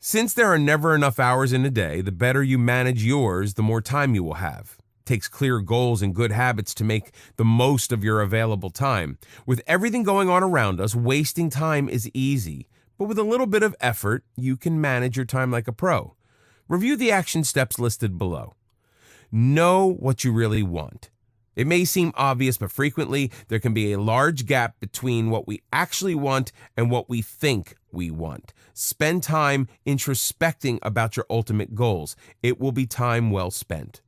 Since there are never enough hours in a day, the better you manage yours, the more time you will have. It takes clear goals and good habits to make the most of your available time. With everything going on around us, wasting time is easy, but with a little bit of effort, you can manage your time like a pro. Review the action steps listed below. Know what you really want. It may seem obvious, but frequently there can be a large gap between what we actually want and what we think we want. Spend time introspecting about your ultimate goals. It will be time well spent.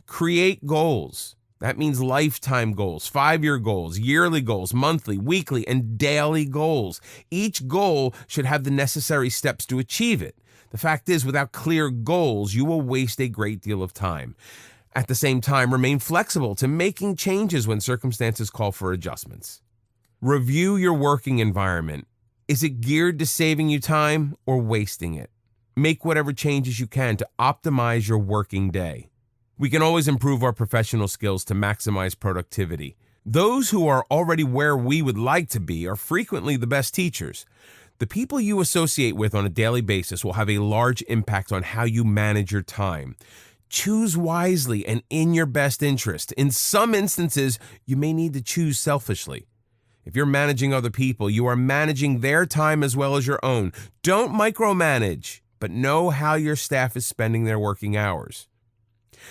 Create goals. That means lifetime goals, 5-year goals, yearly goals, monthly, weekly, and daily goals. Each goal should have the necessary steps to achieve it. The fact is, without clear goals, you will waste a great deal of time. At the same time, remain flexible to making changes when circumstances call for adjustments. Review your working environment. Is it geared to saving you time or wasting it? Make whatever changes you can to optimize your working day. We can always improve our professional skills to maximize productivity. Those who are already where we would like to be are frequently the best teachers. The people you associate with on a daily basis will have a large impact on how you manage your time. Choose wisely and in your best interest. In some instances, you may need to choose selfishly. If you're managing other people, you are managing their time as well as your own. Don't micromanage, but know how your staff is spending their working hours.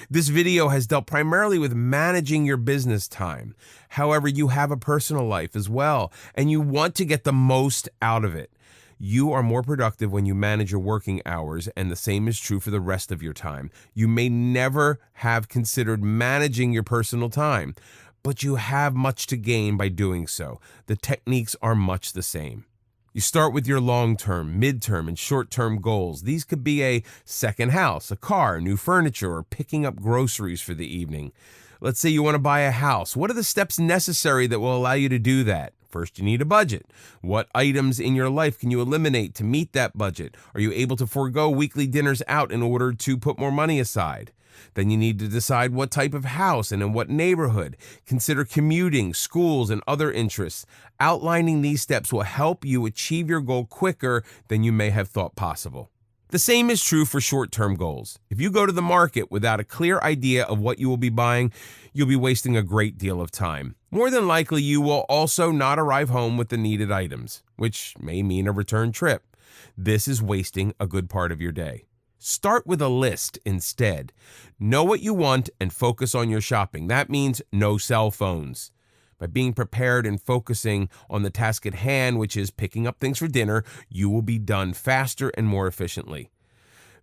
This video has dealt primarily with managing your business time. However, you have a personal life as well, and you want to get the most out of it. You are more productive when you manage your working hours, and the same is true for the rest of your time. You may never have considered managing your personal time, but you have much to gain by doing so. The techniques are much the same. You start with your long-term, midterm, and short-term goals. These could be a second house, a car, new furniture, or picking up groceries for the evening. Let's say you want to buy a house. What are the steps necessary that will allow you to do that? First, you need a budget. What items in your life can you eliminate to meet that budget? Are you able to forego weekly dinners out in order to put more money aside? Then you need to decide what type of house and in what neighborhood. Consider commuting, schools, and other interests. Outlining these steps will help you achieve your goal quicker than you may have thought possible. The same is true for short-term goals. If you go to the market without a clear idea of what you will be buying, you'll be wasting a great deal of time. More than likely, you will also not arrive home with the needed items, which may mean a return trip. This is wasting a good part of your day. Start with a list instead. Know what you want and focus on your shopping. That means no cell phones. By being prepared and focusing on the task at hand, which is picking up things for dinner, you will be done faster and more efficiently.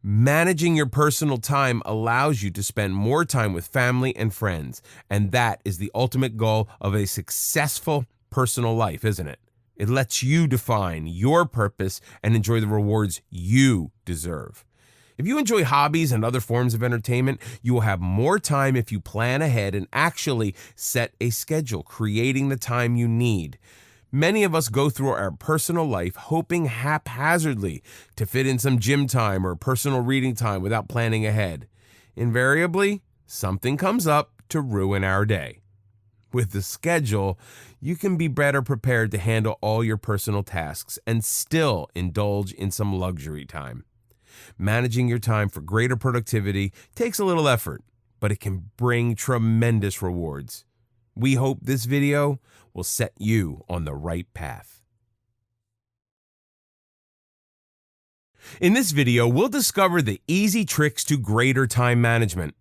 Managing your personal time allows you to spend more time with family and friends, and that is the ultimate goal of a successful personal life, isn't it? It lets you define your purpose and enjoy the rewards you deserve. If you enjoy hobbies and other forms of entertainment, you will have more time if you plan ahead and actually set a schedule, creating the time you need. Many of us go through our personal life hoping haphazardly to fit in some gym time or personal reading time without planning ahead. Invariably, something comes up to ruin our day. With the schedule, you can be better prepared to handle all your personal tasks and still indulge in some luxury time. Managing your time for greater productivity takes a little effort, but it can bring tremendous rewards. We hope this video will set you on the right path. In this video, we'll discover the easy tricks to greater time management.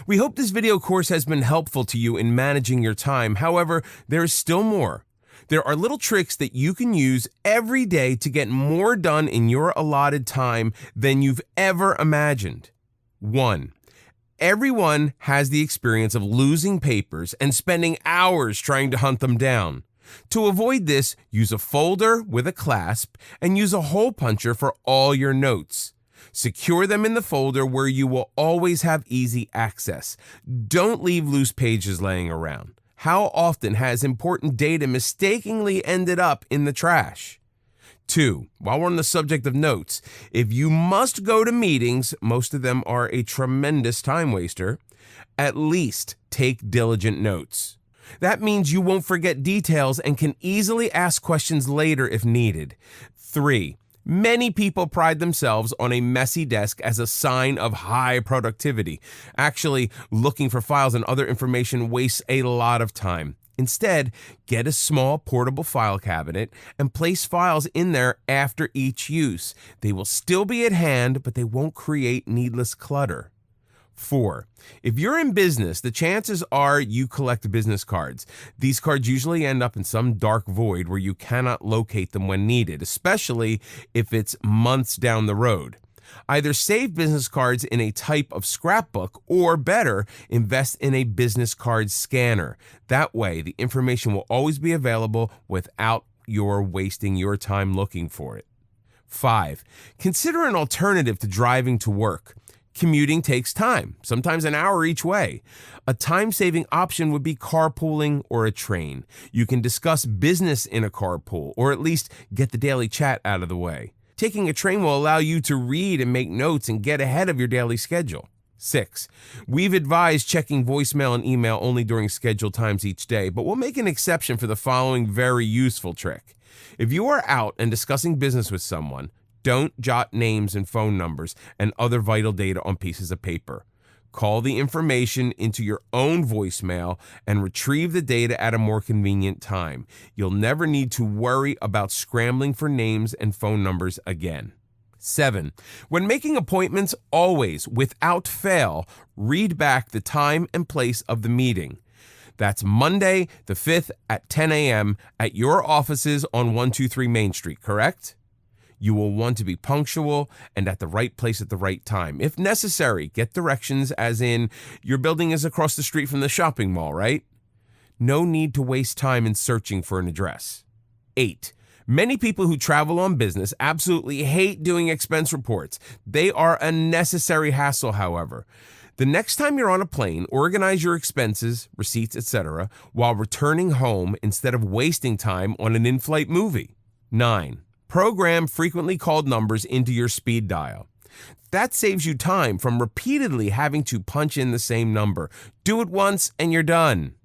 We hope this video course has been helpful to you in managing your time. However, there is still more. There are little tricks that you can use every day to get more done in your allotted time than you've ever imagined. 1. Everyone has the experience of losing papers and spending hours trying to hunt them down. To avoid this, use a folder with a clasp and use a hole puncher for all your notes. Secure them in the folder where you will always have easy access. Don't leave loose pages laying around. How often has important data mistakenly ended up in the trash? 2, while we're on the subject of notes, if you must go to meetings, most of them are a tremendous time waster, at least take diligent notes. That means you won't forget details and can easily ask questions later if needed. 3, Many people pride themselves on a messy desk as a sign of high productivity. Actually, looking for files and other information wastes a lot of time. Instead, get a small portable file cabinet and place files in there after each use. They will still be at hand, but they won't create needless clutter. 4. If you're in business, the chances are you collect business cards. These cards usually end up in some dark void where you cannot locate them when needed, especially if it's months down the road. Either save business cards in a type of scrapbook or, better, invest in a business card scanner. That way, the information will always be available without your wasting your time looking for it. 5. Consider an alternative to driving to work. Commuting takes time, sometimes an hour each way. A time-saving option would be carpooling or a train. You can discuss business in a carpool, or at least get the daily chat out of the way. Taking a train will allow you to read and make notes and get ahead of your daily schedule. 6. We've advised checking voicemail and email only during scheduled times each day, but we'll make an exception for the following very useful trick. If you are out and discussing business with someone, don't jot names and phone numbers and other vital data on pieces of paper. Call the information into your own voicemail and retrieve the data at a more convenient time. You'll never need to worry about scrambling for names and phone numbers again. 7. When making appointments, always, without fail, read back the time and place of the meeting. That's Monday the 5th at 10 a.m. at your offices on 123 Main Street, correct? You will want to be punctual and at the right place at the right time. If necessary, get directions, as in, your building is across the street from the shopping mall, right? No need to waste time in searching for an address. 8. Many people who travel on business absolutely hate doing expense reports. They are a necessary hassle, however. The next time you're on a plane, organize your expenses, receipts, etc., while returning home instead of wasting time on an in-flight movie. 9. Program frequently called numbers into your speed dial. That saves you time from repeatedly having to punch in the same number. Do it once and you're done.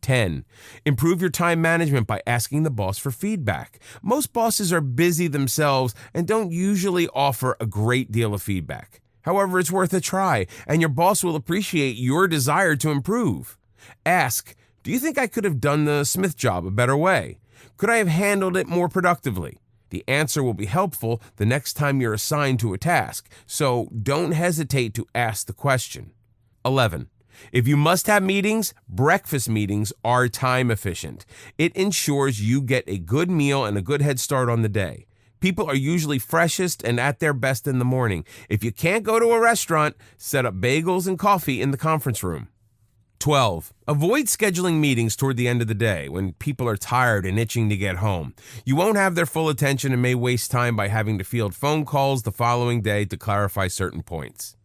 10. Improve your time management by asking the boss for feedback. Most bosses are busy themselves and don't usually offer a great deal of feedback. However, it's worth a try, and your boss will appreciate your desire to improve. Ask, do you think I could have done the Smith job a better way? Could I have handled it more productively? The answer will be helpful the next time you're assigned to a task, so don't hesitate to ask the question. 11. If you must have meetings, breakfast meetings are time efficient. It ensures you get a good meal and a good head start on the day. People are usually freshest and at their best in the morning. If you can't go to a restaurant, set up bagels and coffee in the conference room. 12. Avoid scheduling meetings toward the end of the day when people are tired and itching to get home. You won't have their full attention and may waste time by having to field phone calls the following day to clarify certain points.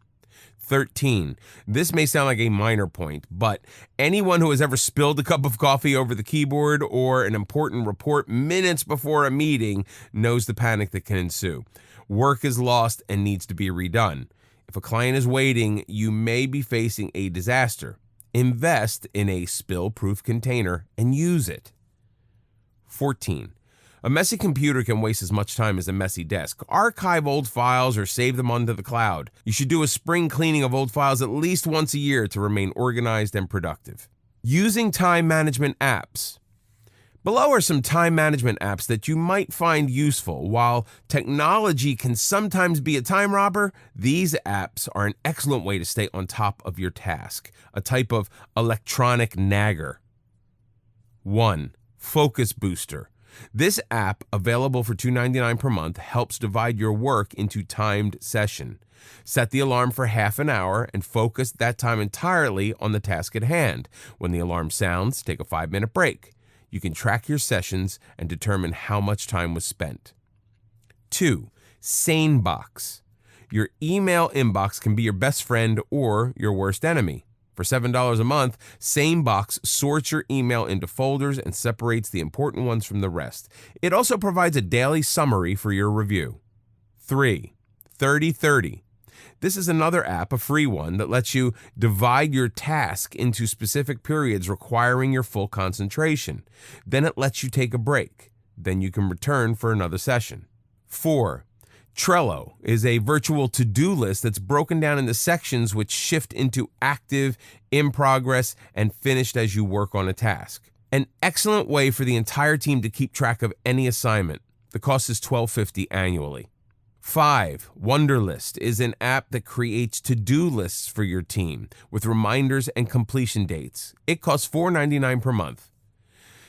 13. This may sound like a minor point, but anyone who has ever spilled a cup of coffee over the keyboard or an important report minutes before a meeting knows the panic that can ensue. Work is lost and needs to be redone. If a client is waiting, you may be facing a disaster. Invest in a spill-proof container and use it. 14. A messy computer can waste as much time as a messy desk. Archive old files or save them onto the cloud. You should do a spring cleaning of old files at least once a year to remain organized and productive. Using time management apps. Below are some time management apps that you might find useful. While technology can sometimes be a time robber, these apps are an excellent way to stay on top of your task, a type of electronic nagger. 1. Focus Booster. This app, available for $2.99 per month, helps divide your work into timed session. Set the alarm for half an hour and focus that time entirely on the task at hand. When the alarm sounds, take a 5-minute break. You can track your sessions and determine how much time was spent. 2. SaneBox. Your email inbox can be your best friend or your worst enemy. For $7 a month, SaneBox sorts your email into folders and separates the important ones from the rest. It also provides a daily summary for your review. 3. 30/30. This is another app, a free one, that lets you divide your task into specific periods requiring your full concentration. Then it lets you take a break. Then you can return for another session. 4. Trello is a virtual to-do list that's broken down into sections which shift into active, in progress, and finished as you work on a task. An excellent way for the entire team to keep track of any assignment. The cost is $12.50 annually. 5. Wunderlist is an app that creates to-do lists for your team with reminders and completion dates. It costs $4.99 per month.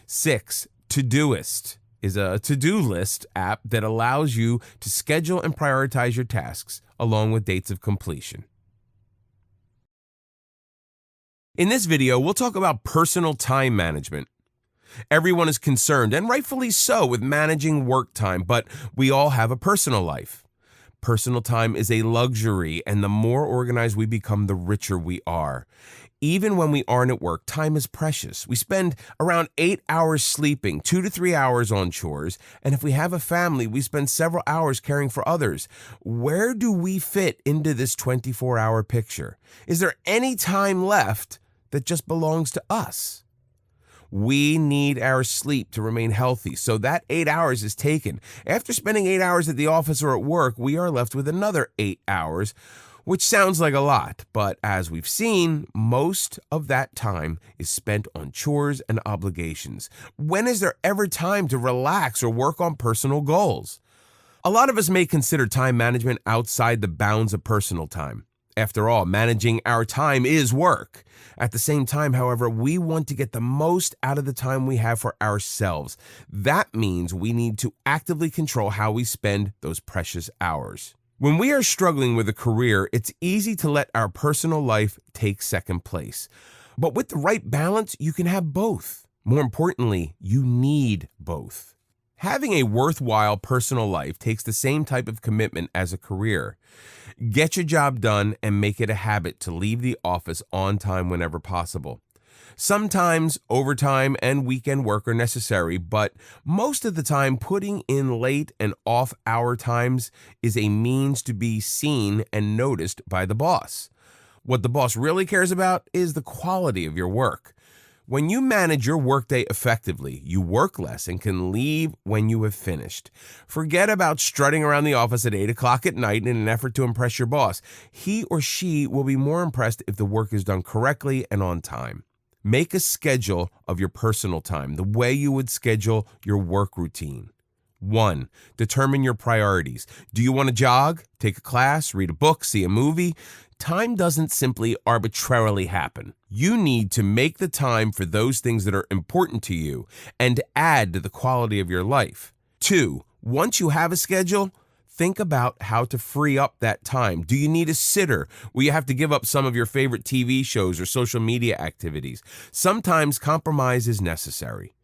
6. Todoist is a to-do list app that allows you to schedule and prioritize your tasks along with dates of completion. In this video, we'll talk about personal time management. Everyone is concerned, and rightfully so, with managing work time, but we all have a personal life. Personal time is a luxury, and the more organized we become, the richer we are. Even when we aren't at work, time is precious. We spend around 8 hours sleeping, 2 to 3 hours on chores, and if we have a family, we spend several hours caring for others. Where do we fit into this 24-hour picture? Is there any time left that just belongs to us? We need our sleep to remain healthy, so that 8 hours is taken. After spending 8 hours at the office or at work, we are left with another 8 hours, which sounds like a lot, but as we've seen, most of that time is spent on chores and obligations. When is there ever time to relax or work on personal goals? A lot of us may consider time management outside the bounds of personal time. After all, managing our time is work. At the same time, however, we want to get the most out of the time we have for ourselves. That means we need to actively control how we spend those precious hours. When we are struggling with a career, it's easy to let our personal life take second place. But with the right balance, you can have both. More importantly, you need both. Having a worthwhile personal life takes the same type of commitment as a career. Get your job done and make it a habit to leave the office on time whenever possible. Sometimes overtime and weekend work are necessary, but most of the time putting in late and off-hour times is a means to be seen and noticed by the boss. What the boss really cares about is the quality of your work. When you manage your workday effectively, you work less and can leave when you have finished. Forget about strutting around the office at 8 o'clock at night in an effort to impress your boss. He or she will be more impressed if the work is done correctly and on time. Make a schedule of your personal time, the way you would schedule your work routine. 1. Determine your priorities. Do you want to jog, take a class, read a book, see a movie? Time doesn't simply arbitrarily happen. You need to make the time for those things that are important to you and add to the quality of your life. 2. Once you have a schedule, think about how to free up that time. Do you need a sitter? Will you have to give up some of your favorite TV shows or social media activities? Sometimes compromise is necessary.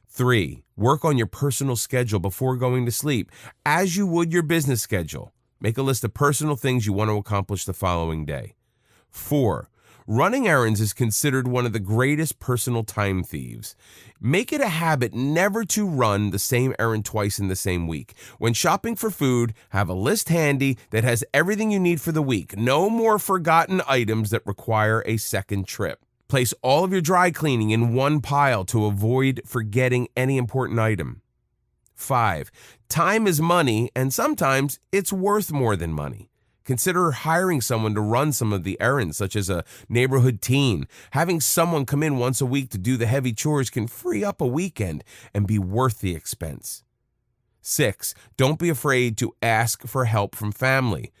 3. Work on your personal schedule before going to sleep, as you would your business schedule. Make a list of personal things you want to accomplish the following day. 4. Running errands is considered one of the greatest personal time thieves. Make it a habit never to run the same errand twice in the same week. When shopping for food, have a list handy that has everything you need for the week. No more forgotten items that require a second trip. Place all of your dry cleaning in one pile to avoid forgetting any important item. 5. Time is money, and sometimes it's worth more than money. Consider hiring someone to run some of the errands, such as a neighborhood teen. Having someone come in once a week to do the heavy chores can free up a weekend and be worth the expense. 6. Don't be afraid to ask for help from family.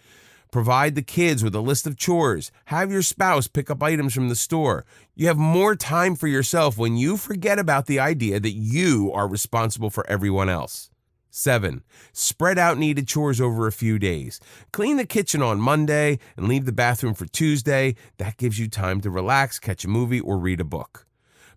Provide the kids with a list of chores. Have your spouse pick up items from the store. You have more time for yourself when you forget about the idea that you are responsible for everyone else. 7. Spread out needed chores over a few days. Clean the kitchen on Monday and leave the bathroom for Tuesday. That gives you time to relax, catch a movie, or read a book.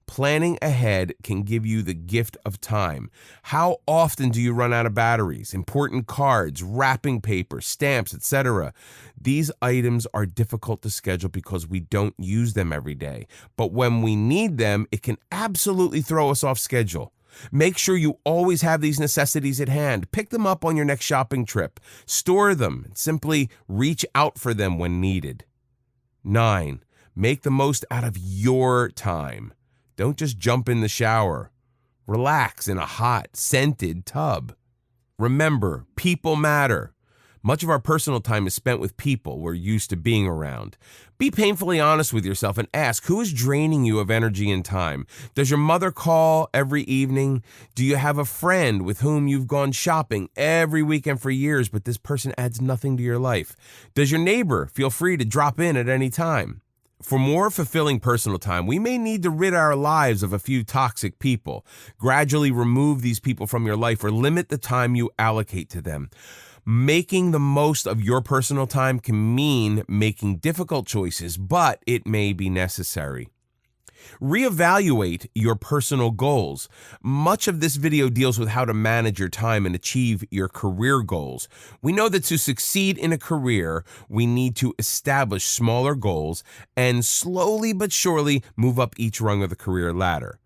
Planning ahead can give you the gift of time. How often do you run out of batteries, important cards, wrapping paper, stamps, etc.? These items are difficult to schedule because we don't use them every day. But when we need them, it can absolutely throw us off schedule. Make sure you always have these necessities at hand. Pick them up on your next shopping trip. Store them and simply reach out for them when needed. 9. Make the most out of your time. Don't just jump in the shower. Relax in a hot, scented tub. Remember, people matter. Much of our personal time is spent with people we're used to being around. Be painfully honest with yourself and ask, who is draining you of energy and time? Does your mother call every evening? Do you have a friend with whom you've gone shopping every weekend for years, but this person adds nothing to your life? Does your neighbor feel free to drop in at any time? For more fulfilling personal time, we may need to rid our lives of a few toxic people. Gradually remove these people from your life or limit the time you allocate to them. Making the most of your personal time can mean making difficult choices, but it may be necessary. Reevaluate your personal goals. Much of this video deals with how to manage your time and achieve your career goals. We know that to succeed in a career, we need to establish smaller goals and slowly but surely move up each rung of the career ladder.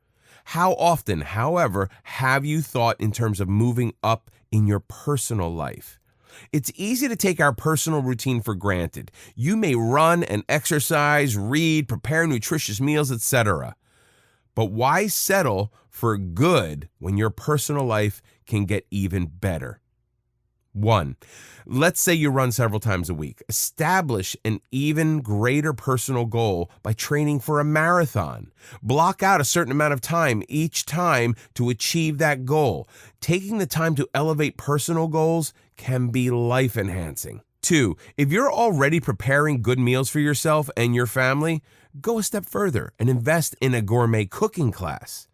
How often, however, have you thought in terms of moving up in your personal life? It's easy to take our personal routine for granted. You may run and exercise, read, prepare nutritious meals, etc. But why settle for good when your personal life can get even better? 1. Let's say you run several times a week. Establish an even greater personal goal by training for a marathon. Block out a certain amount of time each time to achieve that goal. Taking the time to elevate personal goals can be life-enhancing. 2. If you're already preparing good meals for yourself and your family, go a step further and invest in a gourmet cooking class.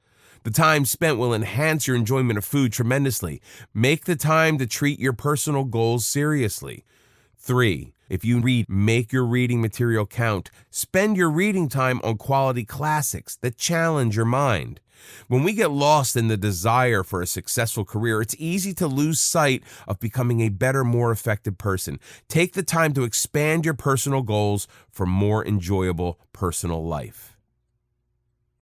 The time spent will enhance your enjoyment of food tremendously. Make the time to treat your personal goals seriously. 3. If you read, make your reading material count. Spend your reading time on quality classics that challenge your mind. When we get lost in the desire for a successful career, it's easy to lose sight of becoming a better, more effective person. Take the time to expand your personal goals for more enjoyable personal life.